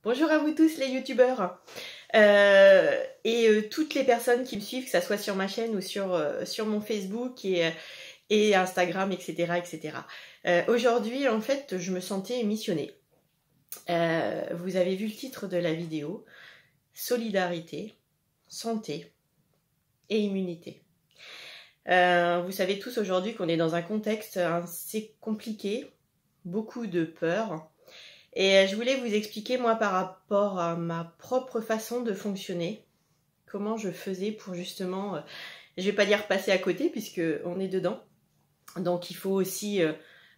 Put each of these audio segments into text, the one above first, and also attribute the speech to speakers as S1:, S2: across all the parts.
S1: Bonjour à vous tous les youtubeurs toutes les personnes qui me suivent, que ce soit sur ma chaîne ou sur mon Facebook et Instagram, etc. etc. Aujourd'hui, en fait, je me sentais missionnée. Vous avez vu le titre de la vidéo, solidarité, santé et immunité. Vous savez tous aujourd'hui qu'on est dans un contexte assez compliqué, beaucoup de peur. Et je voulais vous expliquer, moi, par rapport à ma propre façon de fonctionner, comment je faisais pour justement, je vais pas dire passer à côté, puisqu'on est dedans. Donc il faut aussi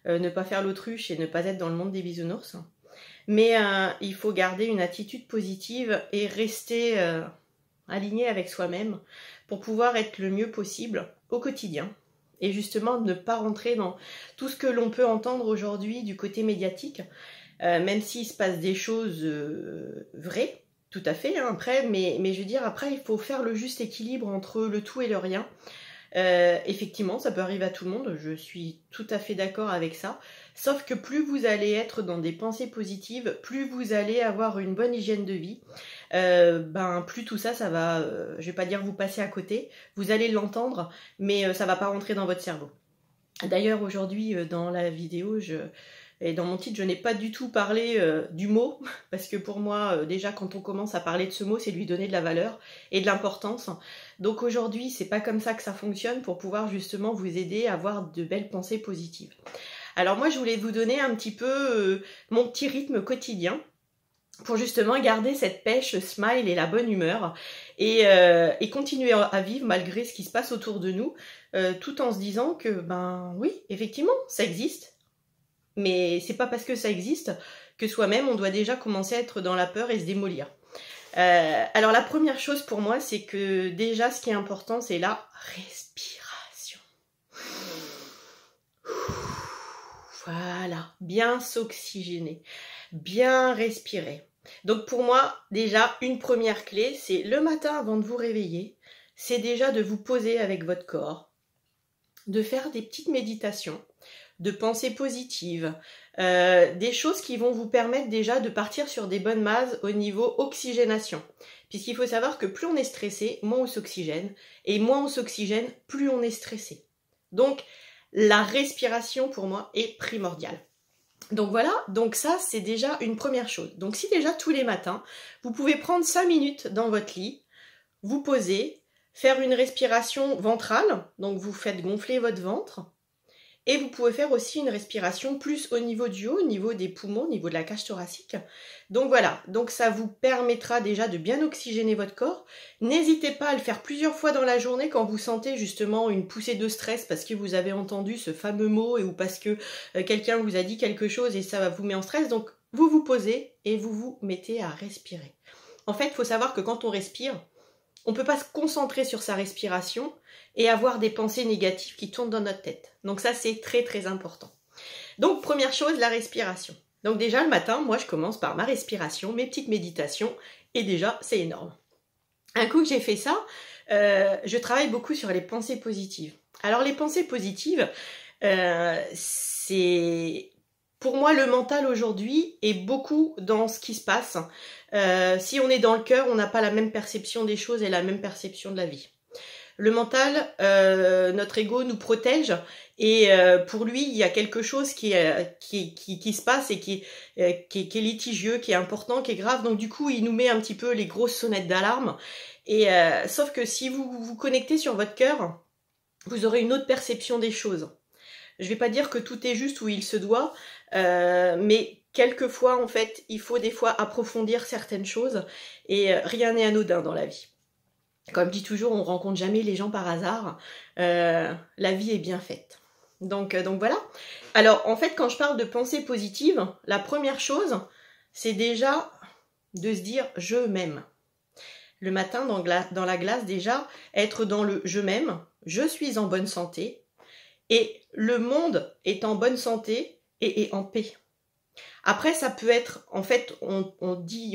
S1: ne pas faire l'autruche et ne pas être dans le monde des bisounours. Mais il faut garder une attitude positive et rester aligné avec soi-même pour pouvoir être le mieux possible au quotidien. Et justement, ne pas rentrer dans tout ce que l'on peut entendre aujourd'hui du côté médiatique. Même s'il se passe des choses vraies, tout à fait, hein, après, mais je veux dire, après, il faut faire le juste équilibre entre le tout et le rien. Effectivement, ça peut arriver à tout le monde, je suis tout à fait d'accord avec ça, sauf que plus vous allez être dans des pensées positives, plus vous allez avoir une bonne hygiène de vie, plus tout ça, ça va, je vais pas dire vous passer à côté, vous allez l'entendre, mais ça va pas rentrer dans votre cerveau. D'ailleurs, aujourd'hui, dans la vidéo, et dans mon titre, je n'ai pas du tout parlé du mot, parce que pour moi, déjà, quand on commence à parler de ce mot, c'est lui donner de la valeur et de l'importance. Donc aujourd'hui, c'est pas comme ça que ça fonctionne pour pouvoir justement vous aider à avoir de belles pensées positives. Alors moi, je voulais vous donner un petit peu mon petit rythme quotidien pour justement garder cette pêche, smile et la bonne humeur et continuer à vivre malgré ce qui se passe autour de nous, tout en se disant que, ben oui, effectivement, ça existe. Mais c'est pas parce que ça existe que soi-même, on doit déjà commencer à être dans la peur et se démolir. Alors la première chose pour moi, c'est que déjà, ce qui est important, c'est la respiration. Voilà, bien s'oxygéner, bien respirer. Donc pour moi, déjà, une première clé, c'est le matin avant de vous réveiller, c'est déjà de vous poser avec votre corps, de faire des petites méditations, de pensées positives, des choses qui vont vous permettre déjà de partir sur des bonnes bases au niveau oxygénation. Puisqu'il faut savoir que plus on est stressé, moins on s'oxygène, et moins on s'oxygène, plus on est stressé. Donc la respiration pour moi est primordiale. Donc voilà, donc ça c'est déjà une première chose. Donc si déjà tous les matins, vous pouvez prendre 5 minutes dans votre lit, vous poser, faire une respiration ventrale, donc vous faites gonfler votre ventre, et vous pouvez faire aussi une respiration plus au niveau du haut, au niveau des poumons, au niveau de la cage thoracique. Donc voilà, donc ça vous permettra déjà de bien oxygéner votre corps. N'hésitez pas à le faire plusieurs fois dans la journée quand vous sentez justement une poussée de stress parce que vous avez entendu ce fameux mot ou parce que quelqu'un vous a dit quelque chose et ça vous met en stress. Donc vous vous posez et vous vous mettez à respirer. En fait, il faut savoir que quand on respire, on ne peut pas se concentrer sur sa respiration et avoir des pensées négatives qui tournent dans notre tête. Donc ça, c'est très très important. Donc première chose, la respiration. Donc déjà le matin, moi je commence par ma respiration, mes petites méditations, et déjà c'est énorme. Un coup que j'ai fait ça, je travaille beaucoup sur les pensées positives. Alors les pensées positives, c'est... Pour moi, le mental aujourd'hui est beaucoup dans ce qui se passe. Si on est dans le cœur, on n'a pas la même perception des choses et la même perception de la vie. Le mental, notre ego nous protège et pour lui, il y a quelque chose qui se passe et qui est litigieux, qui est important, qui est grave. Donc du coup, il nous met un petit peu les grosses sonnettes d'alarme. Et sauf que si vous vous connectez sur votre cœur, vous aurez une autre perception des choses. Je ne vais pas dire que tout est juste où il se doit, mais quelquefois, en fait, il faut des fois approfondir certaines choses et rien n'est anodin dans la vie. Comme je dis toujours, on ne rencontre jamais les gens par hasard, la vie est bien faite. Donc voilà. Alors, en fait, quand je parle de pensée positive, la première chose, c'est déjà de se dire « je m'aime ». Le matin, dans la glace, déjà, être dans le « je m'aime », je suis en bonne santé, et le monde est en bonne santé et est en paix. Après, ça peut être, en fait, on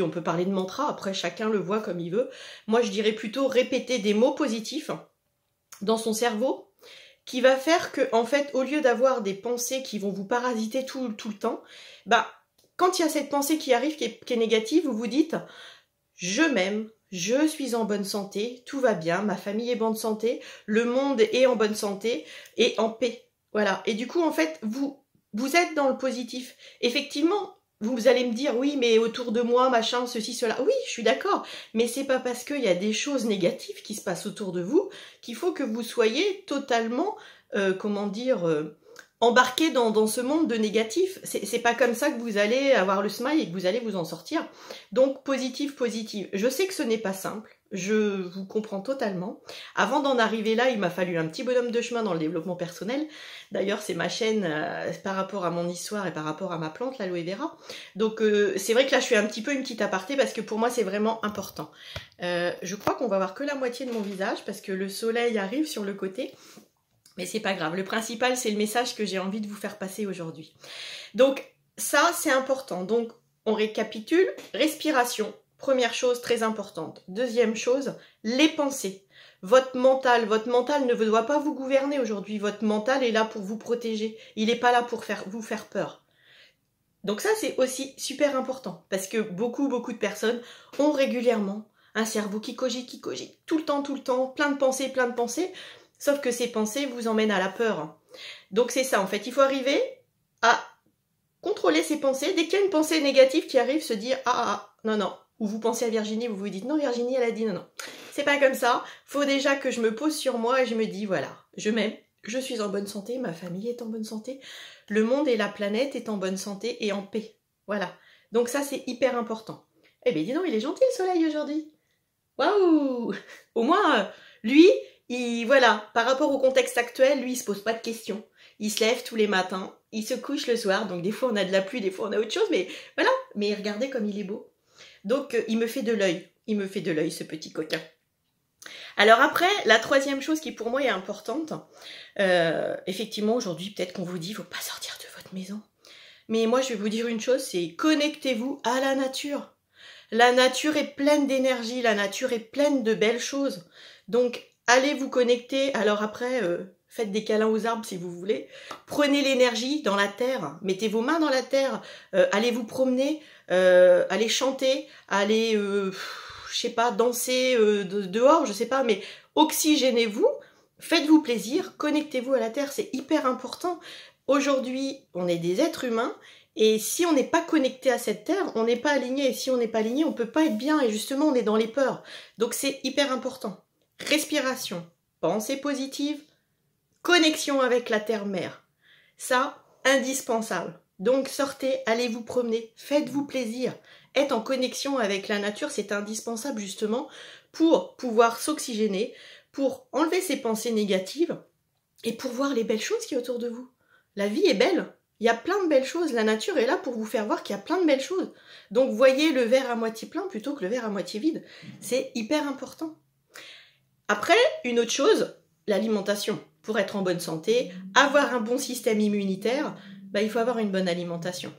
S1: peut parler de mantra, après chacun le voit comme il veut. Moi, je dirais plutôt répéter des mots positifs dans son cerveau qui va faire que, en fait, au lieu d'avoir des pensées qui vont vous parasiter tout le temps, quand il y a cette pensée qui arrive, qui est négative, vous vous dites, je m'aime, je suis en bonne santé, tout va bien, ma famille est en bonne santé, le monde est en bonne santé et en paix. Voilà. Et du coup, en fait, vous êtes dans le positif. Effectivement, vous allez me dire, oui, mais autour de moi, machin, ceci, cela. Oui, je suis d'accord. Mais c'est pas parce qu'il y a des choses négatives qui se passent autour de vous qu'il faut que vous soyez totalement, embarqué dans ce monde de négatif. C'est pas comme ça que vous allez avoir le smile et que vous allez vous en sortir. Donc, positif, positive. Je sais que ce n'est pas simple. Je vous comprends totalement. Avant d'en arriver là, il m'a fallu un petit bonhomme de chemin dans le développement personnel. D'ailleurs, c'est ma chaîne par rapport à mon histoire et par rapport à ma plante, l'aloe vera. Donc, c'est vrai que là, je fais un petit peu une petite aparté parce que pour moi, c'est vraiment important. Je crois qu'on va voir que la moitié de mon visage parce que le soleil arrive sur le côté. Mais c'est pas grave. Le principal, c'est le message que j'ai envie de vous faire passer aujourd'hui. Donc, ça, c'est important. Donc, on récapitule. Respiration. Première chose très importante. Deuxième chose, les pensées. Votre mental ne doit pas vous gouverner aujourd'hui. Votre mental est là pour vous protéger. Il n'est pas là pour vous faire peur. Donc ça, c'est aussi super important. Parce que beaucoup de personnes ont régulièrement un cerveau qui cogite. Tout le temps, plein de pensées. Sauf que ces pensées vous emmènent à la peur. Donc c'est ça, en fait. Il faut arriver à contrôler ses pensées. Dès qu'il y a une pensée négative qui arrive, se dire « non. » Ou vous pensez à Virginie, vous vous dites « Non, Virginie, elle a dit non. » C'est pas comme ça. Faut déjà que je me pose sur moi et je me dis « Voilà, je m'aime, je suis en bonne santé, ma famille est en bonne santé, le monde et la planète est en bonne santé et en paix. » Voilà. Donc ça, c'est hyper important. Eh bien, dis donc, il est gentil le soleil aujourd'hui. Waouh! Au moins, lui, voilà, par rapport au contexte actuel, lui, il se pose pas de questions. Il se lève tous les matins, il se couche le soir, donc des fois on a de la pluie, des fois on a autre chose, mais voilà. Mais regardez comme il est beau. Donc, il me fait de l'œil. Il me fait de l'œil, ce petit coquin. Alors après, la troisième chose qui pour moi est importante, effectivement, aujourd'hui, peut-être qu'on vous dit, il ne faut pas sortir de votre maison. Mais moi, je vais vous dire une chose, c'est connectez-vous à la nature. La nature est pleine d'énergie, la nature est pleine de belles choses. Donc, allez vous connecter. Alors après, faites des câlins aux arbres si vous voulez. Prenez l'énergie dans la terre. Mettez vos mains dans la terre. Allez vous promener. Allez chanter. Allez, je sais pas, danser dehors, je sais pas. Mais oxygénez-vous. Faites-vous plaisir. Connectez-vous à la terre. C'est hyper important. Aujourd'hui, on est des êtres humains. Et si on n'est pas connecté à cette terre, on n'est pas aligné. Et si on n'est pas aligné, on ne peut pas être bien. Et justement, on est dans les peurs. Donc c'est hyper important. Respiration, pensée positive, connexion avec la terre-mère. Ça, indispensable. Donc sortez, allez vous promener, faites-vous plaisir. Être en connexion avec la nature, c'est indispensable justement pour pouvoir s'oxygéner, pour enlever ses pensées négatives et pour voir les belles choses qui sont autour de vous. La vie est belle. Il y a plein de belles choses. La nature est là pour vous faire voir qu'il y a plein de belles choses. Donc voyez le verre à moitié plein plutôt que le verre à moitié vide. C'est hyper important. Après, une autre chose, l'alimentation. Pour être en bonne santé, avoir un bon système immunitaire, il faut avoir une bonne alimentation.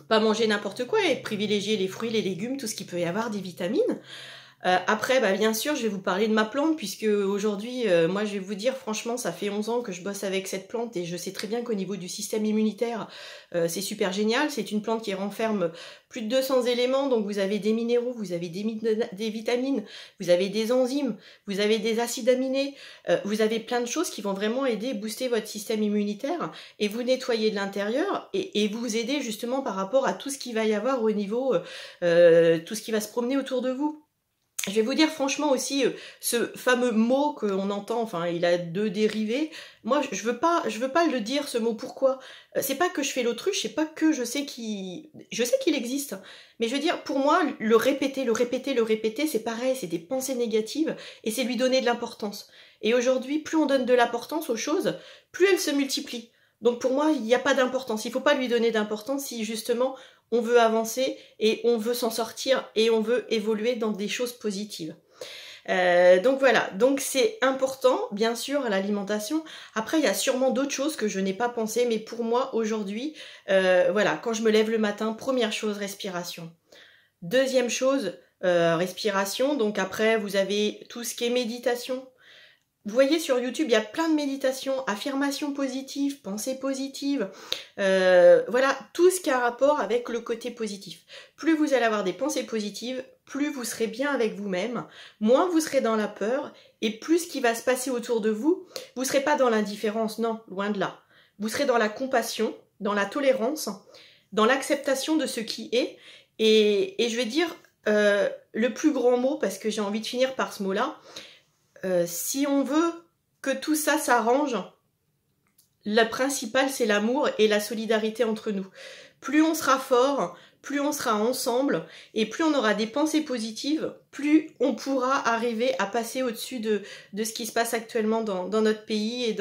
S1: Pas manger n'importe quoi et privilégier les fruits, les légumes, tout ce qui peut y avoir, des vitamines. Après, bien sûr, je vais vous parler de ma plante, puisque aujourd'hui, moi, je vais vous dire, franchement, ça fait 11 ans que je bosse avec cette plante, et je sais très bien qu'au niveau du système immunitaire, c'est super génial. C'est une plante qui renferme plus de 200 éléments, donc vous avez des minéraux, vous avez des vitamines, vous avez des enzymes, vous avez des acides aminés, vous avez plein de choses qui vont vraiment aider, booster votre système immunitaire, et vous nettoyer de l'intérieur, et vous aider justement par rapport à tout ce qu'il va y avoir au niveau, tout ce qui va se promener autour de vous. Je vais vous dire franchement aussi, ce fameux mot qu'on entend, enfin il a deux dérivés, moi je veux pas le dire ce mot, pourquoi? C'est pas que je fais l'autruche, c'est pas que je sais qu'il existe, mais je veux dire, pour moi, le répéter, c'est pareil, c'est des pensées négatives, et c'est lui donner de l'importance. Et aujourd'hui, plus on donne de l'importance aux choses, plus elles se multiplient. Donc pour moi, il n'y a pas d'importance, il ne faut pas lui donner d'importance si justement on veut avancer et on veut s'en sortir et on veut évoluer dans des choses positives. Donc voilà, donc c'est important, bien sûr, l'alimentation. Après, il y a sûrement d'autres choses que je n'ai pas pensé, mais pour moi, aujourd'hui, voilà, quand je me lève le matin, première chose, respiration. Deuxième chose, respiration, donc après, vous avez tout ce qui est méditation. vous voyez sur YouTube, il y a plein de méditations, affirmations positives, pensées positives, voilà, tout ce qui a rapport avec le côté positif. Plus vous allez avoir des pensées positives, plus vous serez bien avec vous-même, moins vous serez dans la peur, et plus ce qui va se passer autour de vous, vous ne serez pas dans l'indifférence, non, loin de là. Vous serez dans la compassion, dans la tolérance, dans l'acceptation de ce qui est, et je vais dire le plus grand mot, parce que j'ai envie de finir par ce mot-là, si on veut que tout ça s'arrange, le principal c'est l'amour et la solidarité entre nous. Plus on sera fort, plus on sera ensemble et plus on aura des pensées positives, plus on pourra arriver à passer au-dessus de ce qui se passe actuellement dans notre pays et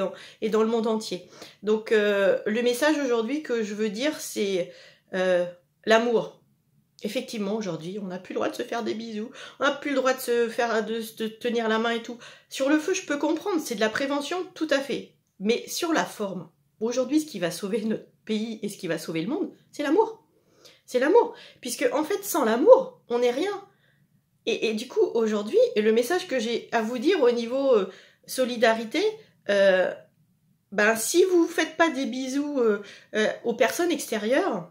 S1: dans le monde entier. Donc le message aujourd'hui que je veux dire c'est l'amour. Effectivement, aujourd'hui, on n'a plus le droit de se faire des bisous, on n'a plus le droit de se tenir la main et tout. Sur le feu, je peux comprendre, c'est de la prévention, tout à fait. Mais sur la forme, aujourd'hui, ce qui va sauver notre pays et ce qui va sauver le monde, c'est l'amour. C'est l'amour. Puisque, en fait, sans l'amour, on n'est rien. Et du coup, aujourd'hui, le message que j'ai à vous dire au niveau solidarité, si vous ne faites pas des bisous aux personnes extérieures,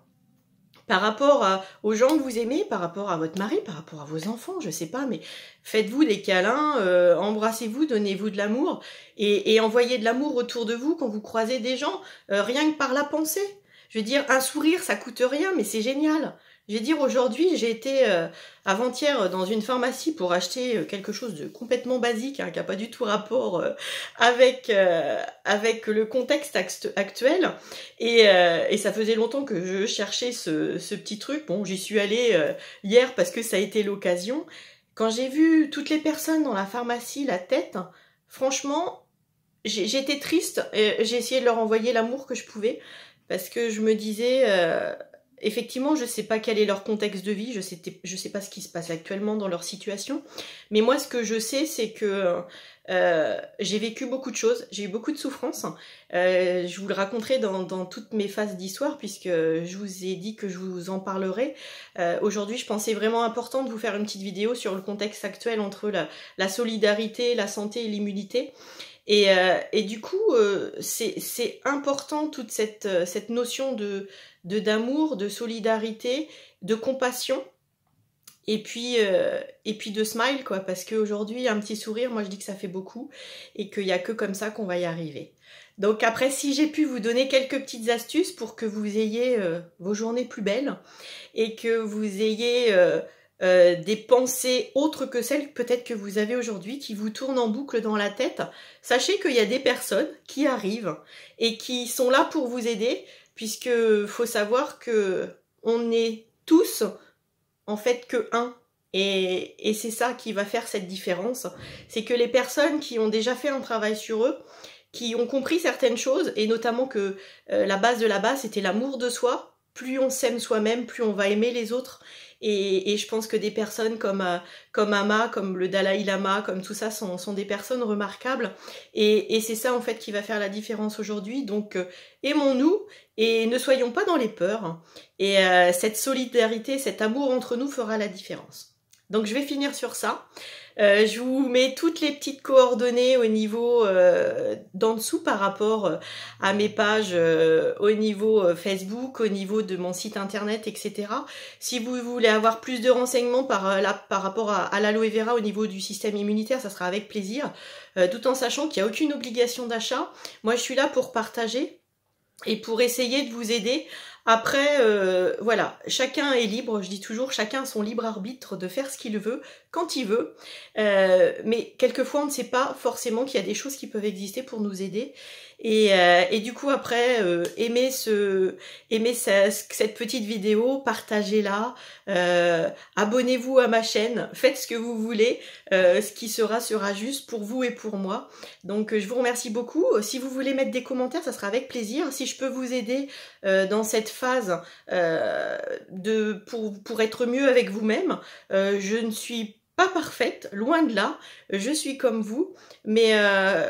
S1: par rapport aux gens que vous aimez, par rapport à votre mari, par rapport à vos enfants, je sais pas, mais faites-vous des câlins, embrassez-vous, donnez-vous de l'amour et envoyez de l'amour autour de vous quand vous croisez des gens, rien que par la pensée. Je veux dire, un sourire, ça coûte rien, mais c'est génial. Je veux dire, aujourd'hui, j'ai été avant-hier dans une pharmacie pour acheter quelque chose de complètement basique, qui n'a pas du tout rapport avec le contexte actuel. Et ça faisait longtemps que je cherchais ce petit truc. Bon, j'y suis allée hier parce que ça a été l'occasion. Quand j'ai vu toutes les personnes dans la pharmacie, la tête, franchement, j'étais triste. J'ai essayé de leur envoyer l'amour que je pouvais parce que je me disais... effectivement, je ne sais pas quel est leur contexte de vie, je sais pas ce qui se passe actuellement dans leur situation, mais moi ce que je sais c'est que j'ai vécu beaucoup de choses, j'ai eu beaucoup de souffrances, je vous le raconterai dans toutes mes phases d'histoire puisque je vous ai dit que je vous en parlerai. Aujourd'hui je pensais vraiment important de vous faire une petite vidéo sur le contexte actuel entre la solidarité, la santé et l'immunité. Et du coup, c'est important toute cette notion d'amour, de solidarité, de compassion, et puis de smile, quoi, parce qu'aujourd'hui, un petit sourire, moi je dis que ça fait beaucoup, et qu'il n'y a que comme ça qu'on va y arriver. Donc après, si j'ai pu vous donner quelques petites astuces pour que vous ayez vos journées plus belles, et que vous ayez... des pensées autres que celles peut-être que vous avez aujourd'hui qui vous tournent en boucle dans la tête, sachez qu'il y a des personnes qui arrivent et qui sont là pour vous aider, puisque faut savoir que on est tous en fait que un. Et c'est ça qui va faire cette différence, c'est que les personnes qui ont déjà fait un travail sur eux, qui ont compris certaines choses, et notamment que la base de la base c'était l'amour de soi, plus on s'aime soi-même, plus on va aimer les autres. Et je pense que des personnes comme Ama, comme le Dalai Lama, comme tout ça sont des personnes remarquables. Et c'est ça en fait qui va faire la différence aujourd'hui. Donc aimons-nous et ne soyons pas dans les peurs. Et cette solidarité, cet amour entre nous fera la différence. Donc je vais finir sur ça. Je vous mets toutes les petites coordonnées au niveau d'en dessous par rapport à mes pages au niveau Facebook, au niveau de mon site internet, etc. Si vous voulez avoir plus de renseignements par rapport à l'aloe vera au niveau du système immunitaire, ça sera avec plaisir, tout en sachant qu'il n'y a aucune obligation d'achat. Moi je suis là pour partager et pour essayer de vous aider. Après, voilà, chacun est libre, je dis toujours, chacun a son libre arbitre de faire ce qu'il veut, quand il veut, mais quelquefois on ne sait pas forcément qu'il y a des choses qui peuvent exister pour nous aider, et du coup après, aimez cette petite vidéo, partagez-la, abonnez-vous à ma chaîne, faites ce que vous voulez, ce qui sera juste pour vous et pour moi. Donc je vous remercie beaucoup. Si vous voulez mettre des commentaires, ça sera avec plaisir. Si je peux vous aider dans cette phase pour être mieux avec vous-même, je ne suis pas parfaite, loin de là, je suis comme vous, mais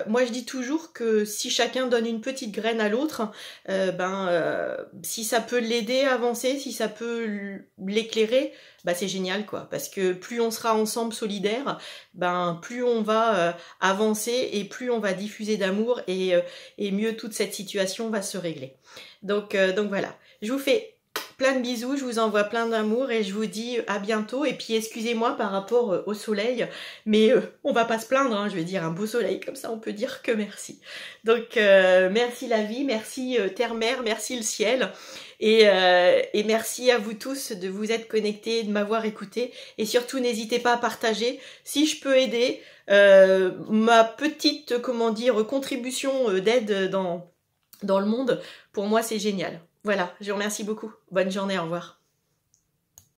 S1: moi je dis toujours que si chacun donne une petite graine à l'autre, si ça peut l'aider à avancer, si ça peut l'éclairer, bah c'est génial quoi, parce que plus on sera ensemble solidaires, ben plus on va avancer et plus on va diffuser d'amour et mieux toute cette situation va se régler. Donc voilà, je vous fais plein de bisous, je vous envoie plein d'amour et je vous dis à bientôt. Et puis excusez-moi par rapport au soleil, mais on va pas se plaindre, hein, je vais dire un beau soleil, comme ça on peut dire que merci. Donc merci la vie, merci Terre-Mère, merci le ciel. Et merci à vous tous de vous être connectés, de m'avoir écouté. Et surtout n'hésitez pas à partager si je peux aider ma petite, comment dire, contribution d'aide dans le monde. Pour moi c'est génial. Voilà, je vous remercie beaucoup. Bonne journée, au revoir.